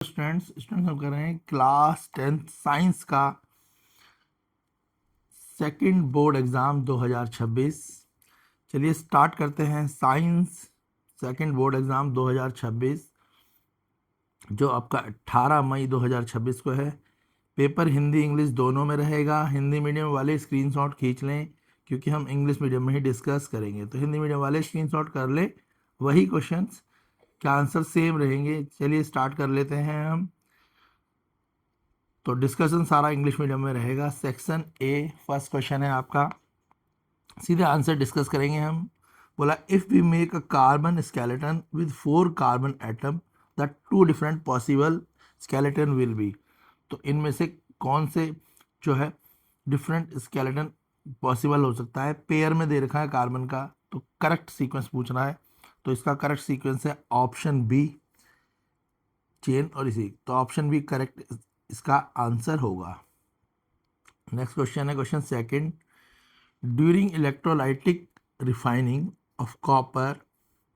Students हम कर रहे हैं क्लास 10th साइंस का सेकंड बोर्ड एग्ज़ाम 2026। चलिए स्टार्ट करते हैं। साइंस सेकंड बोर्ड एग्ज़ाम 2026 जो आपका 18 मई 2026 को है। पेपर हिंदी इंग्लिश दोनों में रहेगा। हिंदी मीडियम वाले स्क्रीनशॉट खींच लें क्योंकि हम इंग्लिश मीडियम में ही डिस्कस करेंगे, तो हिंदी मीडियम वाले स्क्रीनशॉट कर ले। वही क्वेश्चंस के आंसर सेम रहेंगे। चलिए स्टार्ट कर लेते हैं हम। तो डिस्कशन सारा इंग्लिश मीडियम में रहेगा। सेक्शन ए फर्स्ट क्वेश्चन है आपका, सीधे आंसर डिस्कस करेंगे हम। बोला if we make a carbon skeleton with 4 carbon atom the 2 different possible skeleton will be. तो इनमें से कौन से जो है डिफरेंट स्केलेटन पॉसिबल हो सकता है। पेयर में दे रखा है कार्बन का, तो करेक्ट सीक्वेंस पूछना है। तो इसका करेक्ट सीक्वेंस है ऑप्शन बी, चेन और इसी। तो ऑप्शन बी करेक्ट इसका आंसर होगा। नेक्स्ट क्वेश्चन है question second. During electrolytic refining of copper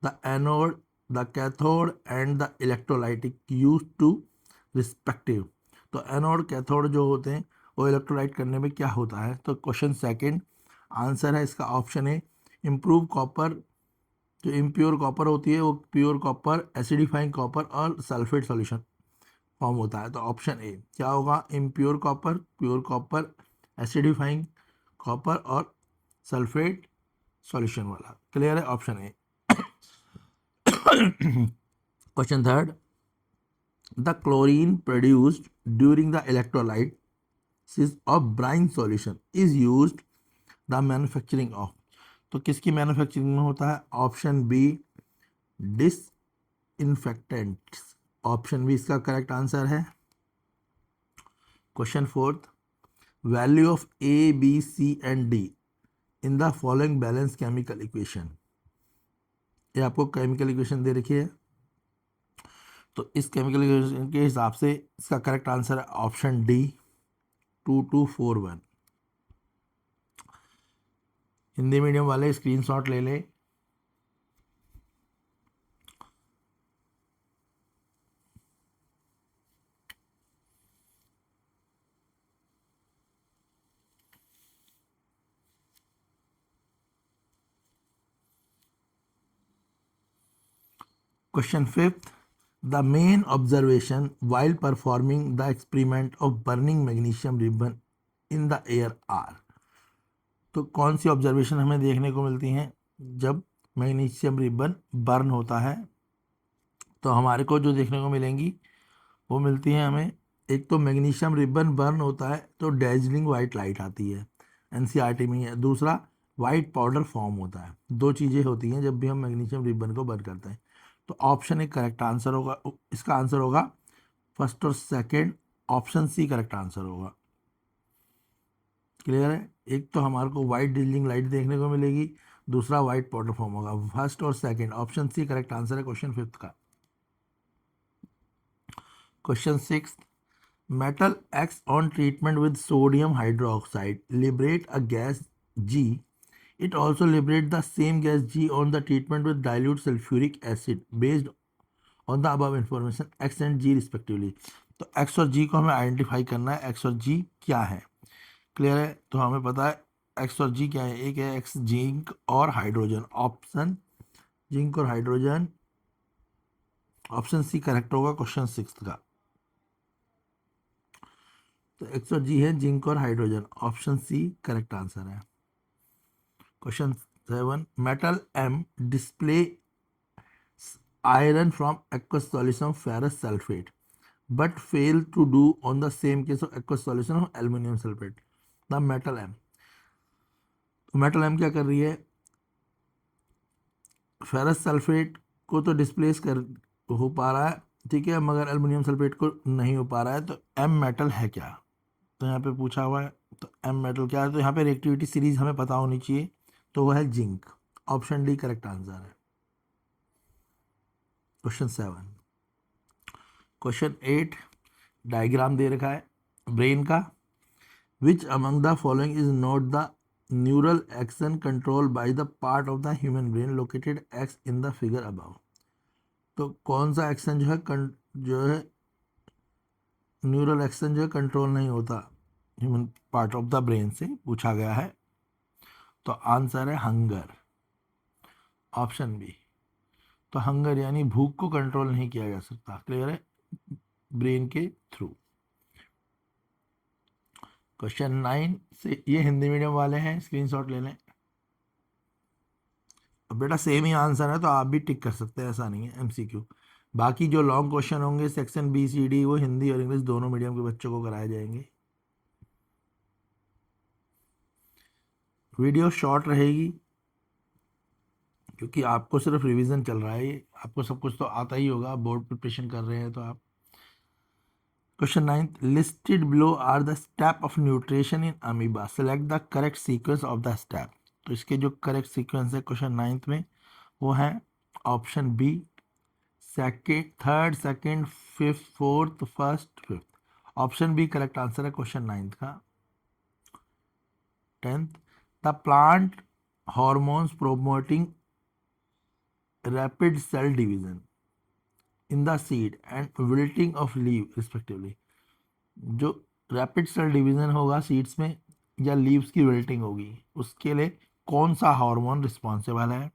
the anode the cathode and the electrolytic use to respective. तो एनोड कैथोड जो होते हैं वो इलेक्ट्रोलाइट करने में क्या होता है। तो क्वेश्चन सेकंड आंसर है इसका ऑप्शन ए, इम्प्रूव कॉपर। जो इम्प्योर कॉपर होती है वो प्योर कॉपर, एसिडिफाइंग कॉपर और सल्फेट सॉल्यूशन फॉर्म होता है। तो ऑप्शन ए क्या होगा, impure copper, pure copper, acidifying copper और सल्फेट सॉल्यूशन वाला। क्लियर है, option a. Question third, the chlorine produced during the electrolysis of brine solution is used the manufacturing of. तो किसकी मैन्युफैक्चरिंग में होता है। Option b disinfectants. Option B इसका correct answer है। Question fourth, value of a b c and d in the following balance chemical equation. ये आपको chemical equation दे रखी है, तो इस केमिकल इक्वेशन के हिसाब से इसका करेक्ट आंसर है ऑप्शन डी 2241। हिंदी मीडियम वाले स्क्रीनशॉट ले लें। Question fifth, the main observation while performing the experiment of burning magnesium ribbon in the air are. तो कौन सी ऑब्जर्वेशन हमें देखने को मिलती हैं जब मैग्नीशियम रिबन बर्न होता है। तो हमारे को जो देखने को मिलेंगी वो मिलती हैं हमें। एक तो मैग्नीशियम रिबन बर्न होता है तो डेजलिंग वाइट लाइट आती है, एनसीईआरटी में है। दूसरा वाइट पाउडर फॉर्म होता है। दो चीज़ें होती हैं जब भी हम मैग्नीशियम रिबन को बर्न करते हैं। तो ऑप्शन एक करेक्ट आंसर होगा, इसका आंसर होगा फर्स्ट और सेकंड। ऑप्शन सी करेक्ट आंसर होगा। क्लियर है, एक तो हमारे को वाइट डिजिंग लाइट देखने को मिलेगी, दूसरा वाइट पाउडर फॉर्म होगा। फर्स्ट और सेकंड, ऑप्शन सी करेक्ट आंसर है क्वेश्चन फिफ्थ का। Question six, metal acts on treatment with sodium hydroxide liberate a gas G. It also liberates the same gas G on the treatment with dilute sulfuric acid based on the above information X and G respectively. तो X और G को हमें identify करना है। X और G क्या है, clear है। तो हमें पता है X और G क्या है। एक है X जिंक और हाइड्रोजन। ऑप्शन जिंक और हाइड्रोजन, ऑप्शन सी करेक्ट होगा क्वेश्चन सिक्स का। तो एक्स और जी है जिंक और हाइड्रोजन, ऑप्शन सी करेक्ट आंसर है। Question seven, metal M display iron from aqueous solution of ferrous sulphate but fail to do on the same case of aqueous solution of aluminium sulphate. The metal M, तो metal M क्या कर रही है, ferrous sulphate को तो displace कर हो पा रहा है, ठीक है, मगर एल्यूमिनियम सल्फेट को नहीं हो पा रहा है। तो एम मेटल है क्या, तो यहाँ पे पूछा हुआ है। तो एम मेटल क्या है, तो यहाँ पे रिएक्टिविटी सीरीज हमें पता होनी चाहिए, तो वह है zinc. Option D correct answer है। Question seven. Question eight, diagram दे रखा है ब्रेन का। Which among the following is not the neural action control by the part of the human brain located X in the figure above. तो कौन सा action जो है न्यूरल एक्शन जो है कंट्रोल नहीं होता human part of the brain से पूछा गया है, तो आंसर है हंगर, ऑप्शन बी। तो हंगर यानी भूख को कंट्रोल नहीं किया जा सकता, क्लियर है, ब्रेन के थ्रू। क्वेश्चन 9 से, ये हिंदी मीडियम वाले हैं, स्क्रीनशॉट ले लें। अब बेटा सेम ही आंसर है तो आप भी टिक कर सकते हैं, ऐसा नहीं है, एमसीक्यू। बाकी जो लॉन्ग क्वेश्चन होंगे सेक्शन बी सी डी, वो हिंदी और इंग्लिश दोनों मीडियम के बच्चों को कराए जाएंगे। वीडियो शॉर्ट रहेगी क्योंकि आपको सिर्फ रिवीजन चल रहा है, ये आपको सब कुछ तो आता ही होगा, बोर्ड प्रिपरेशन कर रहे हैं तो आप। Question 9, listed below are the step of nutrition in amoeba, select the correct sequence of the step. तो इसके जो करेक्ट सीक्वेंस है क्वेश्चन 9 में वो है option b, second, third, second, fifth, fourth, first, fifth. Option b correct answer है question 9 का। 10th, the plant hormones promoting rapid cell division in the seed and wilting of leave respectively. जो rapid cell division होगा seeds में या leaves की wilting होगी, उसके लिए कौन सा हार्मोन रिस्पॉन्सिबल है?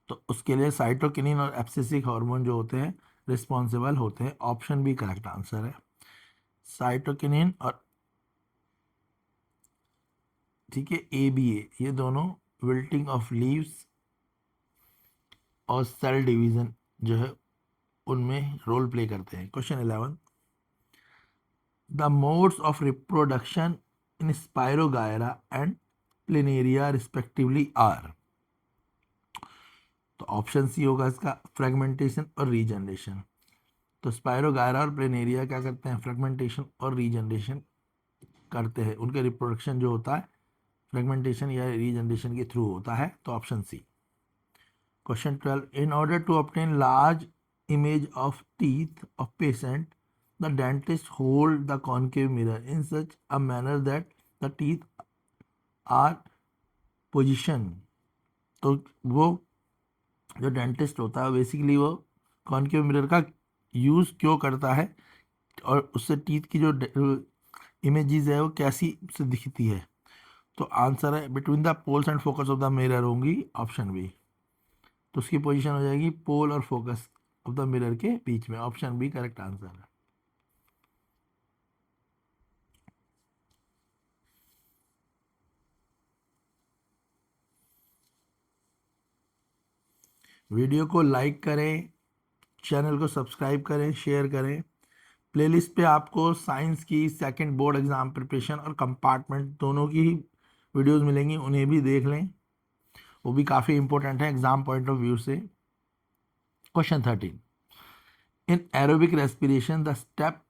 तो उसके लिए साइटोकिनिन और एब्सिसिक हार्मोन जो होते हैं रिस्पॉन्सिबल होते हैं, ऑप्शन बी करेक्ट आंसर है। साइटोकिनिन और, ठीक है, ए बी ए, ये दोनों विल्टिंग ऑफ लीव्स और सेल डिवीजन जो है उनमें रोल प्ले करते हैं। Question 11, the modes of reproduction in spirogyra and planaria respectively are. तो ऑप्शन सी होगा इसका, फ्रेगमेंटेशन और रीजनरेशन। तो स्पायरोगायरा और प्लेनेरिया क्या करते हैं? फ्रेगमेंटेशन और रीजनरेशन करते हैं, उनके रिप्रोडक्शन जो होता है फ्रेगमेंटेशन या रीजनरेशन के थ्रू होता है, तो option c. Question 12, in order to obtain large image of teeth of patient, the dentist hold the concave mirror in such a manner that the teeth are positioned। तो वो जो dentist होता है basically वो concave mirror का use क्यों करता है और उससे टीथ की जो इमेजेस है वो कैसी से दिखती है? तो आंसर है between the poles and focus of the mirror होंगी, ऑप्शन बी। तो उसकी पोजीशन हो जाएगी पोल और फोकस ऑफ द मिरर के बीच में, ऑप्शन बी करेक्ट आंसर है। वीडियो को लाइक करें, चैनल को सब्सक्राइब करें, शेयर करें। प्लेलिस्ट पे आपको साइंस की सेकंड बोर्ड एग्जाम प्रिपरेशन और कंपार्टमेंट दोनों की ही वीडियोस मिलेंगी, उन्हें भी देख लें, वो भी काफ़ी इंपॉर्टेंट है एग्जाम पॉइंट ऑफ व्यू से। Question 13, in aerobic respiration the step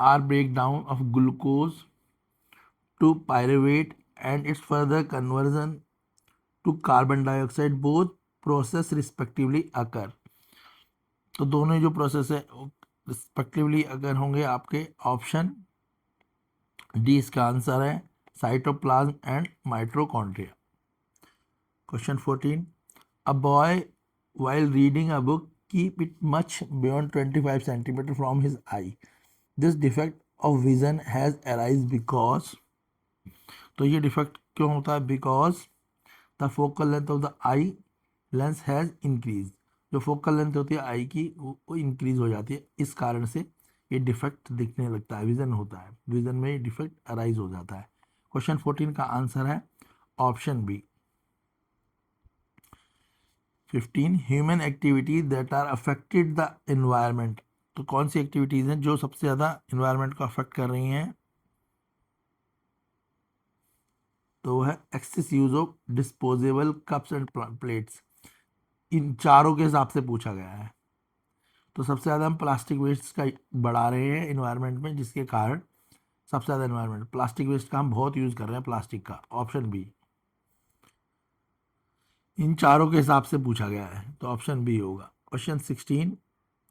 are break down of glucose to pyruvate and its further conversion to carbon dioxide, both process respectively occur. तो दोनों जो प्रोसेस है रिस्पेक्टिवली अगर होंगे आपके, option D इसका answer है, cytoplasm and mitochondria. Question 14, a boy while reading a book keep it much beyond 25 centimeter from his eye, this defect of vision has arise because। तो ये डिफेक्ट क्यों होता है? Because the focal length of the eye lens has increase. जो focal length होती है आई की वो इंक्रीज हो जाती है, इस कारण से ये डिफेक्ट दिखने लगता है, विजन होता है, विजन में ये डिफेक्ट अराइज हो जाता है। क्वेश्चन 14 का आंसर है option b. 15, human activity that are affected the environment. तो कौन सी एक्टिविटीज़ हैं जो सबसे ज़्यादा एनवायरनमेंट को अफेक्ट कर रही हैं? तो वो है excess use of disposable cups and plates. इन चारों के हिसाब से पूछा गया है। तो सबसे ज़्यादा हम प्लास्टिक वेस्ट का बढ़ा रहे हैं इन्वायरमेंट में, जिसके कारण सबसे ज़्यादा इन्वायरमेंट प्लास्टिक वेस्ट का हम बहुत यूज़ कर रहे हैं, प्लास्टिक का, ऑप्शन बी। इन चारों के हिसाब से पूछा गया है तो ऑप्शन बी होगा। Question 16,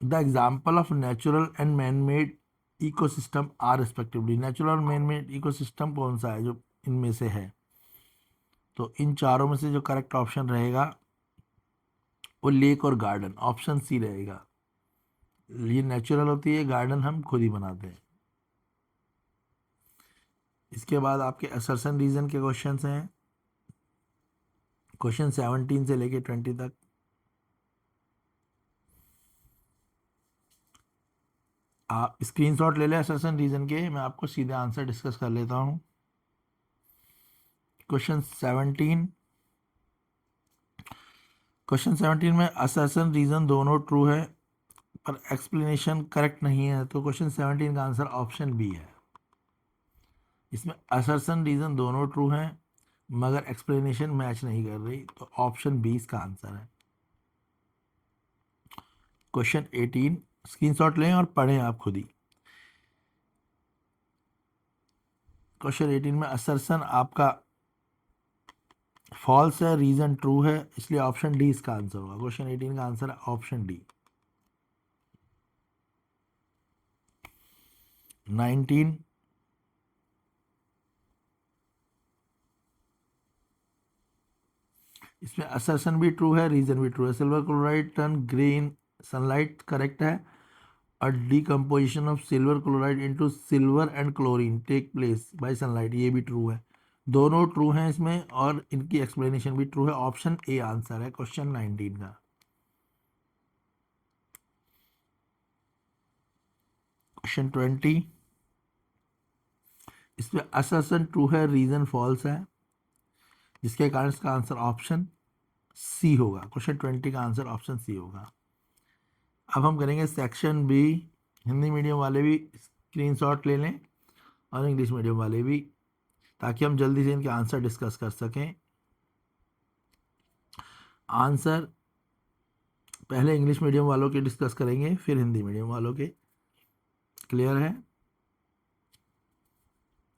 the example of natural and man made ecosystem are respectively. Natural और मैन मेड इकोसिस्टम कौन सा है जो इनमें से है? तो इन चारों में से जो करेक्ट ऑप्शन रहेगा वो लेक और गार्डन, ऑप्शन सी रहेगा। ये नेचुरल होती है, गार्डन हम खुद ही बनाते हैं। इसके बाद आपके असर्शन रीजन के क्वेश्चंस हैं, क्वेश्चन 17 से लेके 20 तक। आप स्क्रीनशॉट ले लें असर्शन रीजन के, मैं आपको सीधे आंसर डिस्कस कर लेता हूँ। क्वेश्चन 17, क्वेश्चन 17 में असर्शन रीजन दोनों ट्रू है पर एक्सप्लेनेशन करेक्ट नहीं है, तो क्वेश्चन 17 का आंसर ऑप्शन बी है। इसमें असर्शन रीजन दोनों ट्रू हैं मगर एक्सप्लेनेशन मैच नहीं कर रही, तो ऑप्शन बी इसका आंसर है। क्वेश्चन 18, स्क्रीनशॉट लें और पढ़ें आप खुद ही। क्वेश्चन 18 में असर्शन आपका फॉल्स है, रीजन ट्रू है, इसलिए ऑप्शन डी इसका आंसर होगा। क्वेश्चन 18 का आंसर है ऑप्शन डी। 19, इसमें असर्शन भी ट्रू है, रीजन भी ट्रू है। Silver chloride turn grey in sunlight, correct है। और decomposition of silver chloride into silver and chlorine take place by sunlight, ये भी ट्रू है। दोनों ट्रू हैं इसमें और इनकी एक्सप्लेनेशन भी ट्रू है। ऑप्शन ए आंसर है क्वेश्चन 19 का। क्वेश्चन 20, इसमें असर्शन ट्रू है, रीजन फॉल्स है, जिसके कारण इसका आंसर ऑप्शन सी होगा। क्वेश्चन 20 का आंसर ऑप्शन सी होगा। अब हम करेंगे सेक्शन बी। हिंदी मीडियम वाले भी स्क्रीनशॉट ले लें और इंग्लिश मीडियम वाले भी, ताकि हम जल्दी से इनके आंसर डिस्कस कर सकें। आंसर पहले इंग्लिश मीडियम वालों के डिस्कस करेंगे, फिर हिंदी मीडियम वालों के। क्लियर है?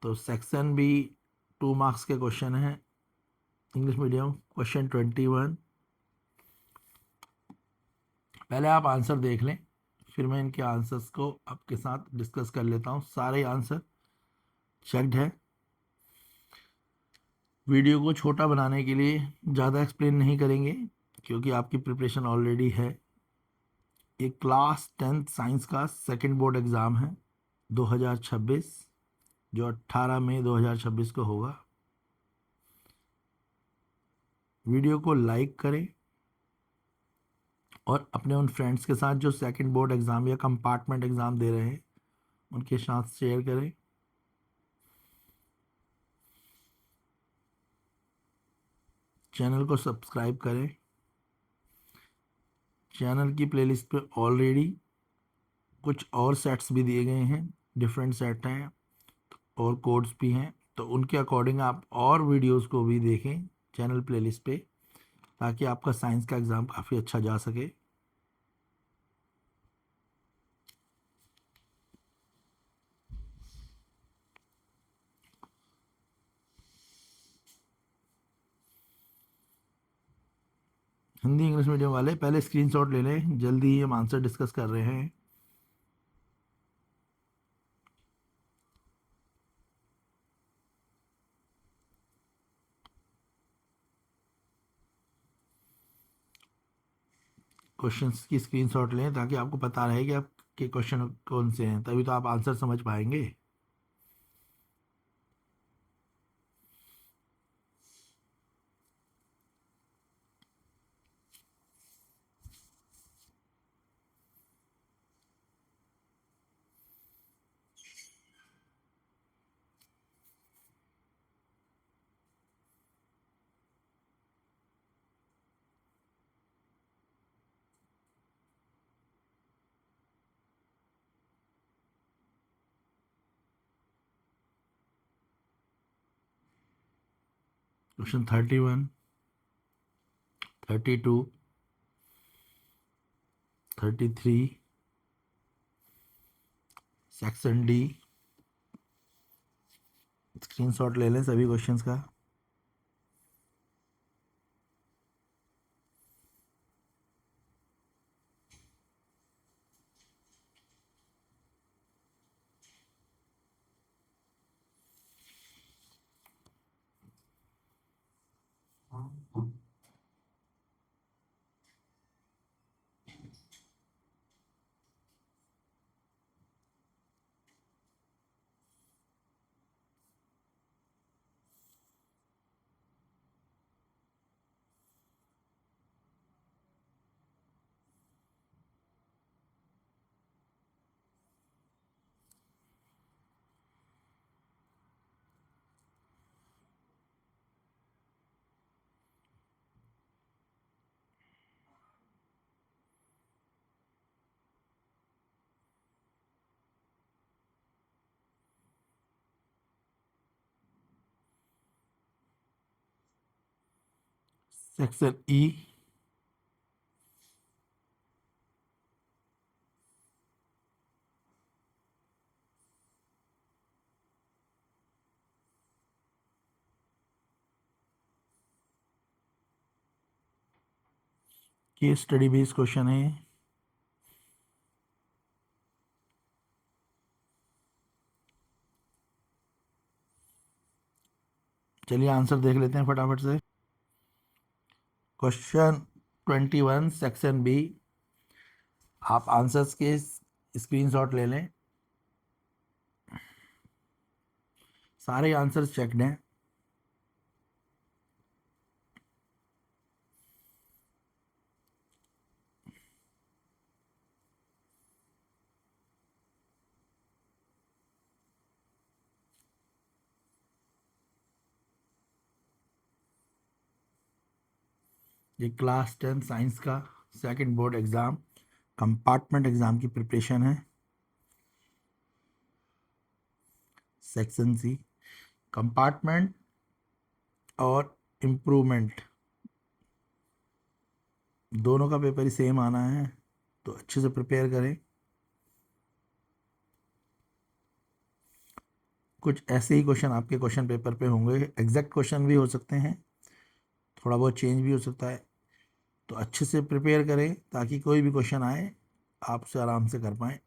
तो सेक्शन बी 2 मार्क्स के क्वेश्चन हैं। English medium question 21। पहले आप आंसर देख लें, फिर मैं इनके आंसर्स को आपके साथ डिस्कस कर लेता हूँ। सारे आंसर चेक्ड है। वीडियो को छोटा बनाने के लिए ज़्यादा एक्सप्लेन नहीं करेंगे, क्योंकि आपकी प्रिपरेशन ऑलरेडी है। एक क्लास 10th साइंस का सेकंड बोर्ड एग्ज़ाम है 2026, जो 18 मई 2026 को होगा। वीडियो को लाइक करें और अपने उन फ्रेंड्स के साथ जो सेकंड बोर्ड एग्ज़ाम या कंपार्टमेंट एग्ज़ाम दे रहे हैं उनके साथ शेयर करें। चैनल को सब्सक्राइब करें। चैनल की प्लेलिस्ट पे ऑलरेडी कुछ और सेट्स भी दिए गए हैं, डिफरेंट सेट हैं और कोड्स भी हैं, तो उनके अकॉर्डिंग आप और वीडियोस को भी देखें चैनल प्लेलिस्ट पे, ताकि आपका साइंस का एग्ज़ाम काफ़ी अच्छा जा सके। हिंदी इंग्लिश मीडियम वाले पहले स्क्रीनशॉट ले लें, जल्दी ही हम आंसर डिस्कस कर रहे हैं। क्वेश्चंस की स्क्रीनशॉट लें ताकि आपको पता रहे कि आपके क्वेश्चन कौन से हैं, तभी तो आप आंसर समझ पाएंगे। Question 31, 32, 33, section D. स्क्रीनशॉट ले लें सभी क्वेश्चंस का। Section E, case study based question है। चलिए आंसर देख लेते हैं फटाफट से। क्वेश्चन 21 सेक्शन बी, आप आंसर्स के स्क्रीनशॉट ले लें, सारे आंसर्स चेक्ड हैं। ये क्लास 10 साइंस का second board exam compartment exam की प्रिपरेशन है। सेक्शन सी, कंपार्टमेंट और इम्प्रूवमेंट दोनों का पेपर ही सेम आना है, तो अच्छे से प्रिपेयर करें। कुछ ऐसे ही क्वेश्चन आपके क्वेश्चन पेपर पे होंगे, एग्जैक्ट क्वेश्चन भी हो सकते हैं, थोड़ा बहुत चेंज भी हो सकता है, तो अच्छे से प्रिपेयर करें ताकि कोई भी क्वेश्चन आए आप उसे आराम से कर पाएँ।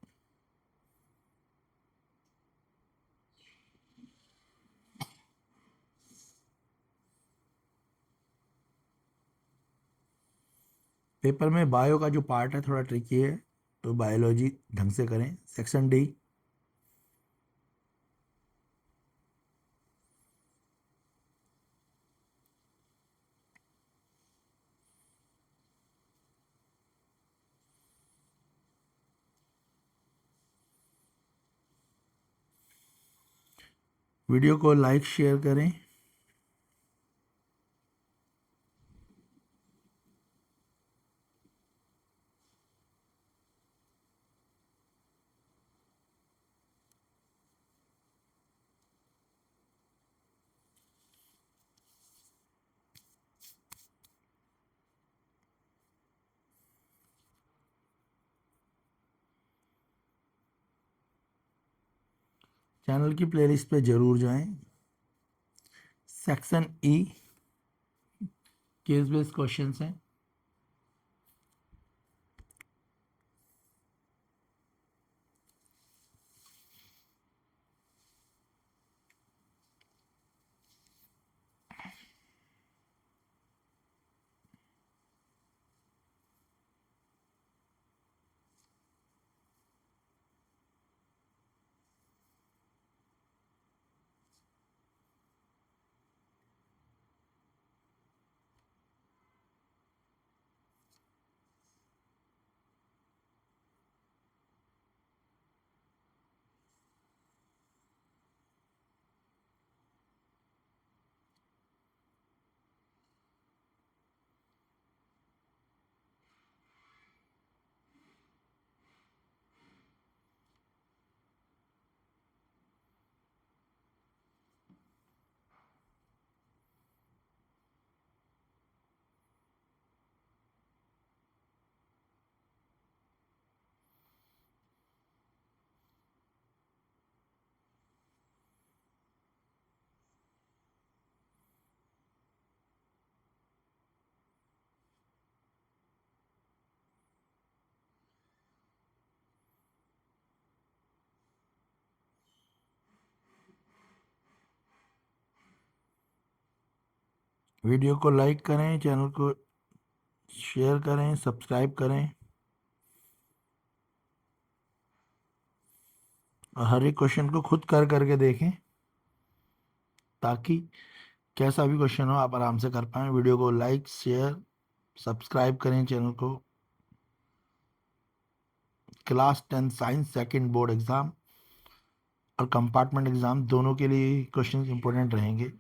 पेपर में बायो का जो पार्ट है थोड़ा ट्रिकी है, तो बायोलॉजी ढंग से करें। सेक्शन डी, वीडियो को लाइक शेयर करें। चैनल की प्लेलिस्ट पे जरूर जाएं। Section E, case based questions हैं। वीडियो को लाइक करें, चैनल को शेयर करें, सब्सक्राइब करें और हर एक क्वेश्चन को खुद कर करके देखें ताकि कैसा भी क्वेश्चन हो आप आराम से कर पाएँ। वीडियो को लाइक शेयर सब्सक्राइब करें चैनल को। Class 10 science second board exam और कंपार्टमेंट एग्ज़ाम दोनों के लिए क्वेश्चन इंपॉर्टेंट रहेंगे।